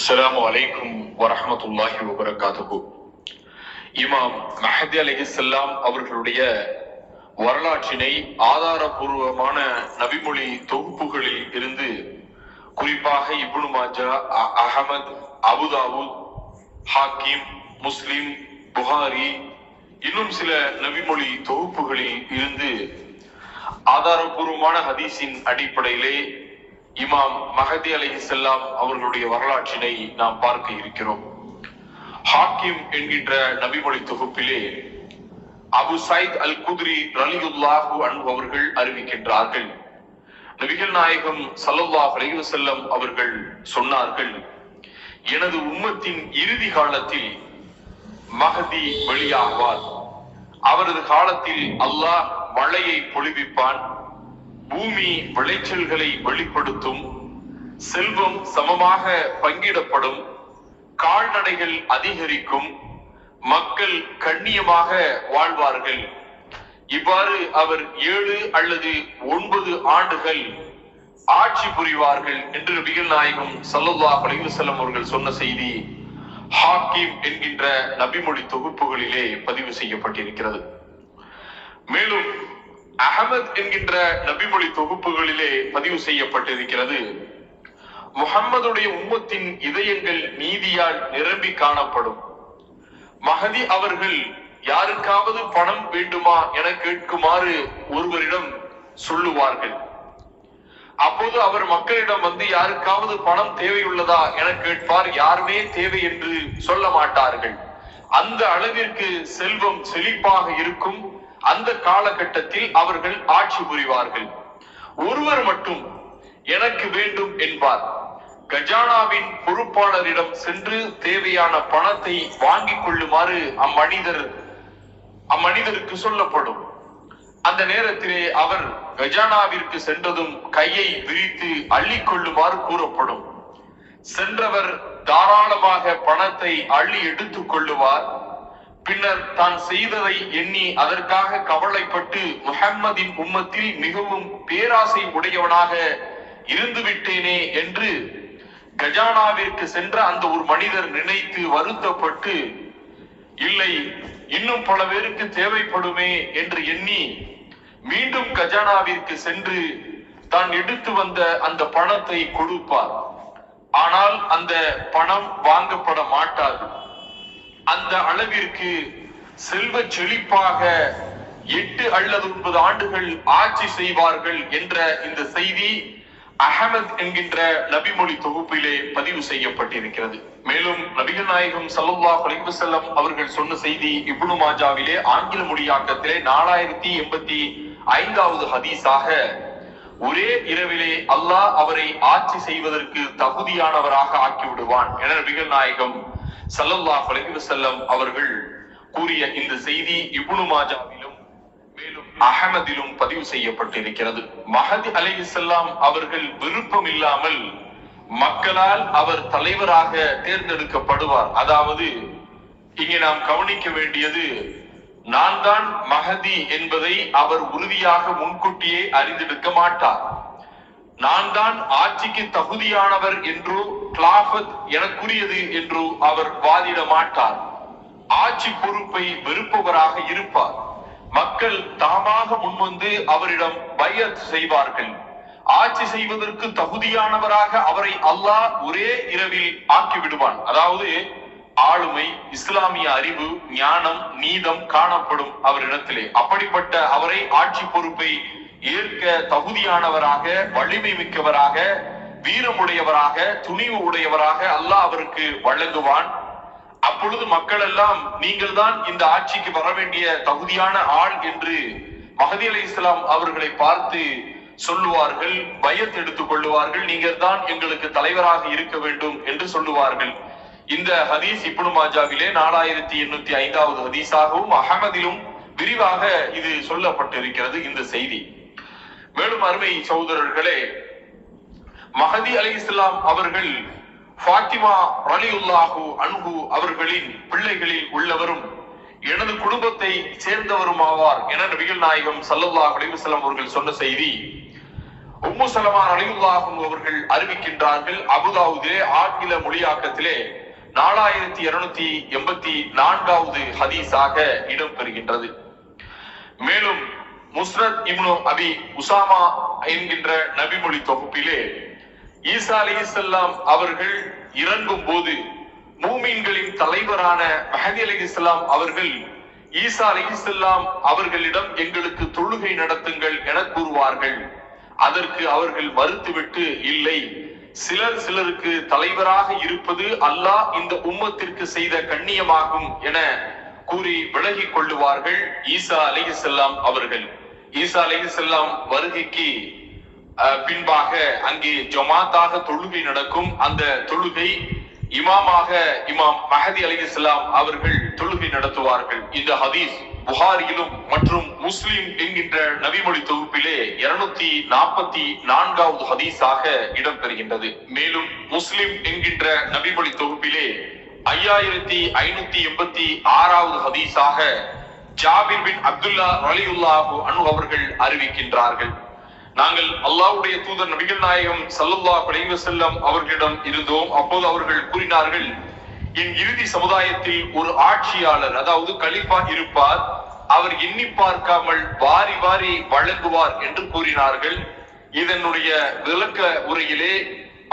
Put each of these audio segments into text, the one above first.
அஸ்ஸலாமு அலைக்கும் வரஹ்மத்துல்லாஹி வபரகாத்துஹு. இமாம் மஹதி அலைஹிஸ்ஸலாம் அவர்களுடைய வரலாற்றினை ஆதாரபூர்வமான நபிமொழி தொகுப்புகளில் இருந்து, குறிப்பாக இப்னு மாஜா, அஹமத், அபுதாவுத், ஹாக்கிம், முஸ்லிம், புகாரி, இன்னும் சில நபிமொழி தொகுப்புகளில் இருந்து ஆதாரபூர்வமான ஹதீஸின் அடிப்படையிலே இமாம் மஹதி அலைஹிஸ்ஸலாம் அவர்களுடைய வரலாற்றினை நாம் பார்க்க இருக்கிறோம். ஹாக்கிம் என்கின்ற நபிமொழி தொகுப்பிலே அபு சைத் அல் குத்ரி ரலியல்லாஹு அன்ஹு அவர்கள் அறிவிக்கின்றார்கள், நபிகள் நாயகம் ஸல்லல்லாஹு அலைஹி வஸல்லம் அவர்கள் சொன்னார்கள், எனது உம்மத்தின் இறுதி காலத்தில் மஹதி வெளியாகுவார். அவரது காலத்தில் அல்லாஹ் மழையை பொழிவிப்பான், பூமி விளைச்சல்களை வெளிப்படுத்தும், செல்வம் சமமாக பங்கிடப்படும், கால்நடைகள் அதிகரிக்கும், மக்கள் கண்ணியமாக வாழ்வார்கள். இவ்வாறு அவர் 7 அல்லது 9 ஆண்டுகள் ஆட்சி புரிவார்கள் என்று நபிகள் நாயகம் ஸல்லல்லாஹு அலைஹி வஸல்லம் அவர்கள் சொன்ன செய்தி ஹாக்கிம் என்கின்ற நபிமொழி தொகுப்புகளிலே பதிவு செய்யப்பட்டிருக்கிறது. மேலும் அஹமத் என்கின்ற நபிமொழி தொகுப்புகளிலே பதிவு செய்யப்பட்டிருக்கிறது, முஹம்மதுடைய உம்மத்தின் இதயங்கள் நீதியால் நிரம்பி காணப்படும். மஹதி அவர்கள் யாருக்காவது பணம் வேண்டுமா என கேட்குமாறு ஒருவரிடம் சொல்லுவார்கள். அப்போது அவர் மக்களிடம் வந்து யாருக்காவது பணம் தேவையுள்ளதா என கேட்பார். யாருமே தேவை என்று சொல்ல மாட்டார்கள். அந்த அளவிற்கு செல்வம் செழிப்பாக இருக்கும். அந்த காலகட்டத்தில் அவர்கள் ஆட்சி புரிவார்கள். ஒருவர் மட்டும் எனக்கு வேண்டும் என்பார். கஜானாவின் பொறுப்பாளரிடம் சென்று தேவையான பணத்தை வாங்கிக் கொள்ளுமாறு அம்மனிதருக்கு சொல்லப்படும். அந்த நேரத்திலே அவர் கஜானாவிற்கு சென்றதும் கையை விரித்து அள்ளிக் கொள்ளுமாறு கூறப்படும். சென்றவர் தாராளமாக பணத்தை அள்ளி எடுத்துக் கொள்ளுவார். பின்னர் தான் செய்ததை எண்ணி அதற்காக கவலைப்பட்டு முஹம்மதின் உம்மத்தில் மிகவும் பேராசை உடையவனாக இருந்து விட்டேனே என்று கஜானாவிற்கு சென்ற அந்த ஒரு மனிதர் நினைத்து வருத்தப்பட்டு, இல்லை இன்னும் பல பேருக்கு தேவைப்படுமே என்று எண்ணி மீண்டும் கஜானாவிற்கு சென்று தான் எடுத்து வந்த அந்த பணத்தை கொடுப்பார். ஆனால் அந்த பணம் வாங்கப்பட மாட்டாது. அந்த அளவிற்கு செல்வ செழிப்பாக 8 அல்லது 9 ஆண்டுகள் ஆட்சி செய்வார்கள் என்ற இந்த செய்தி அஹமத் என்கின்ற நபிமொழி தொகுப்பிலே பதிவு செய்யப்பட்டிருக்கிறது. மேலும் நபிகள் நாயகம் ஸல்லல்லாஹு அலைஹி வஸல்லம் அவர்கள் சொன்ன செய்தி இப்னு மாஜாவிலே ஆங்கில மொழியாக்கத்திலே 4085வது ஹதீஸாக, ஒரே இரவிலே அல்லாஹ் அவரை ஆட்சி செய்வதற்கு தகுதியானவராக ஆக்கி விடுவான் என நபிகள் நாயகம் ஸல்லல்லாஹு அலைஹி வஸல்லம் அவர்கள் கூறிய இந்த செய்தி இப்னு மாஜாவிலும் மேலும் அஹமதிலும் பதிவு செய்யப்பட்டிருக்கிறது. மஹதி அலைஹிஸ்ஸலாம் அவர்கள் விருப்பம் இல்லாமல் மக்களால் அவர் தலைவராக தேர்ந்தெடுக்கப்படுவார். அதாவது இங்கே நாம் கவனிக்க வேண்டியது, நான் தான் மஹதி என்பதை அவர் உறுதியாக முன்கூட்டியே அறிந்தெடுக்க மாட்டார். நான் தான் ஆட்சிக்கு தகுதியானவர் என்றோ கிலாஃபத் எனக்குரியது என்றோ அவர் வாதிட மாட்டார். ஆட்சி பொறுப்பை வெறுப்பவராக இருப்பார். மக்கள் தாமாக முன்வந்து அவரிடம் பைஅத் செய்வார்கள். ஆட்சி செய்வதற்கு தகுதியானவராக அவரை அல்லாஹ் ஒரே இரவில் ஆக்கி விடுவான். அதாவது ஆளுமை, இஸ்லாமிய அறிவு, ஞானம், நீதம் காணப்படும் அவரிடத்திலே. அப்படிப்பட்ட அவரை ஆட்சி பொறுப்பை ஏற்க தகுதியானவராக, வலிமை மிக்கவராக, வீரமுடையவராக, துணிவு உடையவராக அல்லாஹ் அவருக்கு வழங்குவான். அப்பொழுது மக்கள் எல்லாம் நீங்கள் தான் இந்த ஆட்சிக்கு வர வேண்டிய தகுதியான ஆள் என்று மஹதி அலைஹிஸ்ஸலாம் அவர்களை பார்த்து சொல்லுவார்கள். பைஅத் எடுத்துக் கொள்ளுவார்கள். நீங்கள் தான் எங்களுக்கு தலைவராக இருக்க வேண்டும் என்று சொல்லுவார்கள். இந்த ஹதீஸ் இப்னு மாஜாவிலே 4805வது ஹதீஸாகவும் அஹமதிலும் விரிவாக இது சொல்லப்பட்டிருக்கிறது இந்த செய்தி. மேலும் அருமை சகோதரர்களே, மஹதி அலைஹிஸ்ஸலாம் அவர்கள் ஃபாத்திமா ரலியல்லாஹு அன்ஹு அவர்களின் பிள்ளைகளில் உள்ளவரும் எனது குடும்பத்தை சேர்ந்தவரும் ஆவார் என நபிகள் நாயகம் ஸல்லல்லாஹு அலைஹி வஸல்லம் அவர்கள் சொன்ன செய்தி உம்மு சலமா ரலியல்லாஹு அன்ஹா அவர்கள் அறிவிக்கின்றார்கள். அபூதாவூதிலே ஆங்கில மொழியாக்கத்திலே 4284வது ஹதீஸாக இடம்பெறுகின்றது. மேலும் முஸ்னத் இப்னு அபி உசாமா என்கின்ற நபிமொழி தொகுப்பிலே ஈசா அலைஹிஸ்ஸலாம் அவர்கள் இறங்கும் போது மூமின்களின் தலைவரான மஹதி அலைஹிஸ்ஸலாம் அவர்கள் ஈசா அலைஹிஸ்ஸலாம் அவர்களிடம் எங்களுக்கு தொழுகை நடத்துங்கள் என கூறுவார்கள். அதற்கு அவர்கள் மறுத்துவிட்டு, இல்லை, சிலருக்கு தலைவராக இருப்பது அல்லாஹ் இந்த உம்மத்திற்கு செய்த கண்ணியமாகும் என கூறி விலகிக் கொள்ளுவார்கள். ஈசா அலைஹிஸ்ஸலாம் அவர்கள் ஈசா அலைஹிஸ்ஸலாம் வருகைக்கு பின்பாக அங்கே ஜமாத்தாக தொழுகை நடக்கும். அந்த தொழுகை இமாமாக இமாம் மஹதி அலைஹிஸ்ஸலாம் அவர்கள் தொழுகை நடத்துவார்கள். இந்த ஹதீஸ் புகாரியிலும் மற்றும் முஸ்லிம் என்கின்ற நபிமொழி தொகுப்பிலே 244வது ஹதீஸாக இடம்பெறுகின்றது. மேலும் முஸ்லிம் என்கின்ற நபிமொழி தொகுப்பிலே 5586வது ஹதீஸாக ஜாபிர் பின் அப்துல்லா ரலியல்லாஹு அன்ஹு அவர்கள் அறிவிக்கின்றார்கள். நாங்கள் அல்லாஹ்வுடைய தூதர் நபிகள் நாயகம் ஸல்லல்லாஹு அலைஹி வஸல்லம் அவர்களிடம் இருந்தோம். அப்போது அவர்கள் கூறினார்கள், என் இறுதி சமுதாயத்தில் ஒரு ஆட்சியாளர், அதாவது கலீஃபா இருப்பார். அவர் எண்ணி பார்க்காமல் வாரி வாரி வழங்குவார் என்று கூறினார்கள். இதனுடைய விளக்க உரையிலே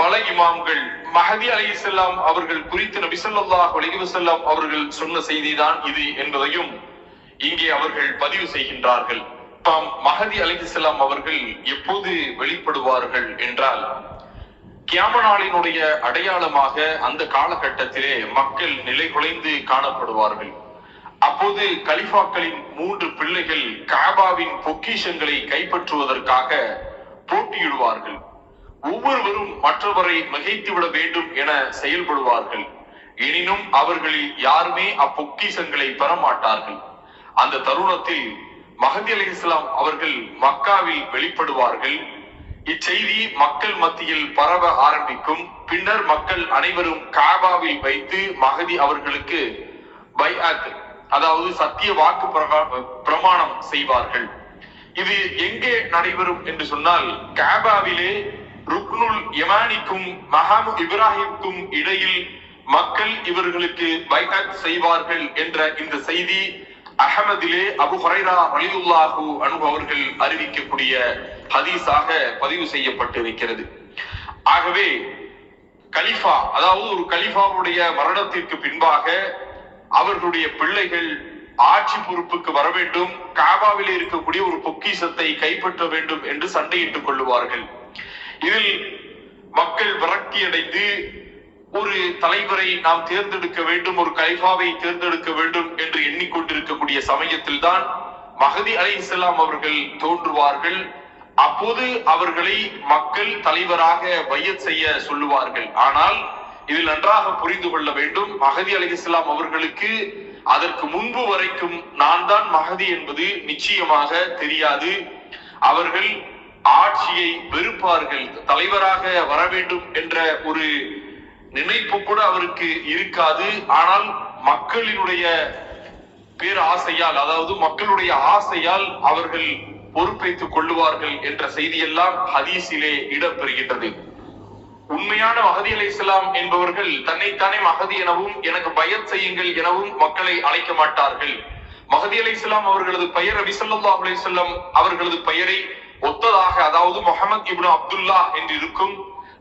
பல இமாம்கள் மஹதி அலைஹிஸ்ஸலாம் அவர்கள் குறித்து நபி ஸல்லல்லாஹு அலைஹி வஸல்லம் அவர்கள் சொன்ன செய்திதான் இது என்பதையும் இங்கே அவர்கள் பதிவு செய்கின்றார்கள். மஹதி அலைஹிஸ்ஸலாம் அவர்கள் எப்போது வெளிப்படுவார்கள் என்றால், கியாம நாளினுடைய அடையாளமாக அந்த காலகட்டத்திலே மக்கள் நிலை குலைந்து காணப்படுவார்கள். அப்போது கலிஃபாக்களின் 3 பிள்ளைகள் காபாவின் பொக்கிஷங்களை கைப்பற்றுவதற்காக போட்டியிடுவார்கள். ஒவ்வொருவரும் மற்றவரை மிகைத்துவிட வேண்டும் என செயல்படுவார்கள். எனினும் அவர்களில் யாருமே அப்பொக்கிஷங்களை பெற மாட்டார்கள். அந்த தருணத்தில் மஹதி அலைஹிஸ்ஸலாம் அவர்கள் மக்காவில் வெளிப்படுவார்கள். இச்செய்தி மக்கள் மத்தியில் பரவ ஆரம்பிக்கும். பின்னர் மக்கள் அனைவரும் காபாவில் வைத்து மஹதி அவர்களுக்கு பைஅத், அதாவது சத்திய வாக்கு பிரமாணம் செய்வார்கள். இது எங்கே நடைபெறும் என்று சொன்னால், காபாவிலே ருக்னுல் யமானிக்கும் மகாமு இப்ராஹிமுக்கும் இடையில் மக்கள் இவர்களுக்கு பைஅத் செய்வார்கள் என்ற இந்த செய்தி அஹ்மதிலே அபு ஹுரைரா ரலியல்லாஹு அன்ஹு அவர்கள் அறிவிக்கக்கூடிய ஹதீஸாக பதிவு செய்யப்பட்டிருக்கிறது. ஆகவே கலிஃபா, அதாவது ஒரு கலிஃபாவுடைய மரணத்திற்கு பின்பாக அவர்களுடைய பிள்ளைகள் ஆட்சி பொறுப்புக்கு வர வேண்டும், காபாவிலே இருக்கக்கூடிய ஒரு பொக்கிஷத்தை கைப்பற்ற வேண்டும் என்று சண்டையிட்டுக் கொள்ளுவார்கள். இதில் மக்கள் விரக்தி அடைந்து ஒரு தலைவரை நாம் தேர்ந்தெடுக்க வேண்டும், ஒரு கலிஃபாவை தேர்ந்தெடுக்க வேண்டும் என்று எண்ணிக்கொண்டிருக்கக்கூடிய சமயத்தில் தான் மஹதி அலைஹிஸ்ஸலாம் அவர்கள் தோன்றுவார்கள். அப்போது அவர்களை மக்கள் தலைவராக பைஅத் செய்ய சொல்லுவார்கள். ஆனால் இதில் நன்றாக புரிந்து கொள்ள வேண்டும், மஹதி அலைஹிஸ்ஸலாம் அவர்களுக்கு அதற்கு முன்பு வரைக்கும் நான் தான் மஹதி என்பது நிச்சயமாக தெரியாது. அவர்கள் ஆட்சியை வெறுப்பார்கள். தலைவராக வர வேண்டும் என்ற ஒரு நினைப்பு கூட அவருக்கு இருக்காது. ஆனால் மக்களினுடைய பேராசையால், அதாவது மக்களுடைய ஆசையால் அவர்கள் பொறுப்பேற்றுக் கொள்ளுவார்கள் என்ற செய்தியெல்லாம் ஹதீஸிலே இடம்பெறுகின்றது. உண்மையான மஹதி அலைஹிஸ்ஸலாம் என்பவர்கள் தன்னைத்தானே மஹதி எனவும் எனக்கு பைஅத் செய்யுங்கள் எனவும் மக்களை அழைக்க மாட்டார்கள். மஹதி அலைஹிஸ்ஸலாம் அவர்களது பெயர் நபி ஸல்லல்லாஹு அலைஹி வஸல்லம் அவர்களது பெயரை ஒத்ததாக, அதாவது முஹம்மது இப்னு அப்துல்லா என்று இருக்கும்.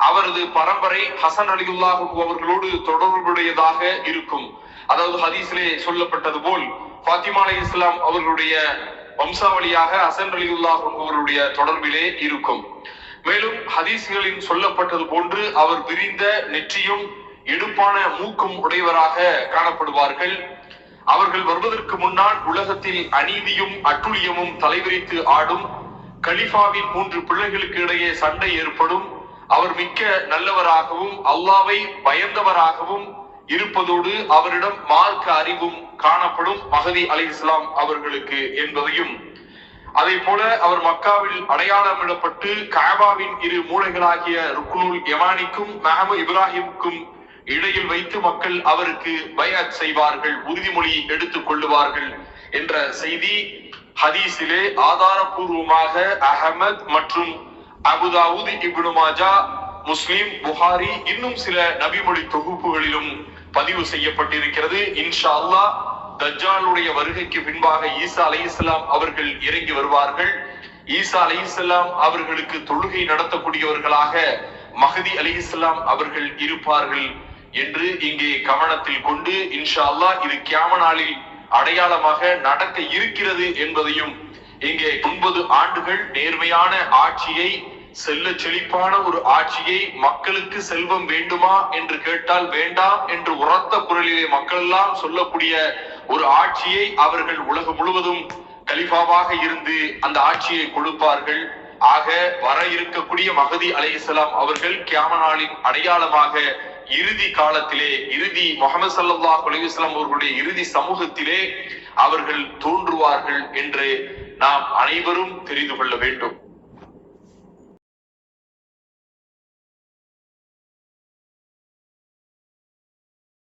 அவரது பரம்பரை ஹசன் ரலியல்லாஹு அவர்களோடு தொடர்புடையதாக இருக்கும். அதாவது ஹதீஸிலே சொல்லப்பட்டது போல் ஃபாத்திமா அலைஹிஸ்ஸலாம் அவர்களுடைய வம்சாவளியாக ஹசன் ரலியல்லாஹு அவர்களுடைய தொடர்பிலே இருக்கும். மேலும் ஹதீஸ்களில் சொல்லப்பட்டது போன்று அவர் விரிந்த நெற்றியும் எடுப்பான மூக்கும் உடையவராக காணப்படுவார்கள். அவர்கள் வருவதற்கு முன்னால் உலகத்தில் அநீதியும் அட்டுழியமும் தலைவிரித்து ஆடும். கலிஃபாவின் 3 பிள்ளைகளுக்கு இடையே சண்டை ஏற்படும். அவர் மிக்க நல்லவராகவும் அல்லாஹ்வை பயந்தவராகவும் இருப்பதோடு அவரிடம் மார்க்க அறிவும் காணப்படும் மஹதி அலைஹிஸ்ஸலாம் அவர்களுக்கு என்பதையும், அதே போல அவர் மக்காவில் அடையாளமிடப்பட்டு காபாவின் 2 மூலைகளாகிய ருக்னுல் யமானிக்கும் மஹமு இப்ராஹிமுக்கும் இடையில் வைத்து மக்கள் அவருக்கு பைஅத் செய்வார்கள், உறுதிமொழி எடுத்துக் கொள்ளுவார்கள் என்ற செய்தி ஹதீஸிலே ஆதாரபூர்வமாக அஹ்மத் மற்றும் அபுதாவுத், இப்னு மாஜா, முஸ்லிம், புகாரி இன்னும் சில நபிமொழி தொகுப்புகளிலும் பதிவு செய்யப்பட்டிருக்கிறது. இன்ஷா அல்லாஹ் தஜ்ஜாலுடைய வருகைக்கு பின்பாக ஈசா அலைஹிஸ்ஸலாம் அவர்கள் இறங்கி வருவார்கள். ஈசா அலைஹிஸ்ஸலாம் அவர்களுக்கு தொழுகை நடத்தக்கூடியவர்களாக மஹதி அலைஹிஸ்ஸலாம் அவர்கள் இருப்பார்கள் என்று இங்கே கவனத்தில் கொண்டு, இன்ஷா அல்லாஹ் இது கியாம நாளில் அடையாளமாக நடக்க இருக்கிறது என்பதையும், இங்கே 9 ஆண்டுகள் நேர்மையான ஆட்சியை, செல்ல செழிப்பான ஒரு ஆட்சியை, மக்களுக்கு செல்வம் வேண்டுமா என்று கேட்டால் வேண்டாம் என்று உரத்த குரலிலே மக்கள் எல்லாம் சொல்லக்கூடிய ஒரு ஆட்சியை அவர்கள் உலகம் முழுவதும் கலிஃபாவாக இருந்து அந்த ஆட்சியை கொடுப்பார்கள். ஆக வர இருக்கக்கூடிய மஹதி அலைஹிஸ்ஸலாம் அவர்கள் கியாம நாளின் அடையாளமாக இறுதி காலத்திலே, இறுதி முஹம்மது ஸல்லல்லாஹு அலைஹி வஸல்லம் அவர்களுடைய இறுதி சமூகத்திலே அவர்கள் தோன்றுவார்கள் என்று நாம் அனைவரும் தெரிந்து கொள்ள வேண்டும்.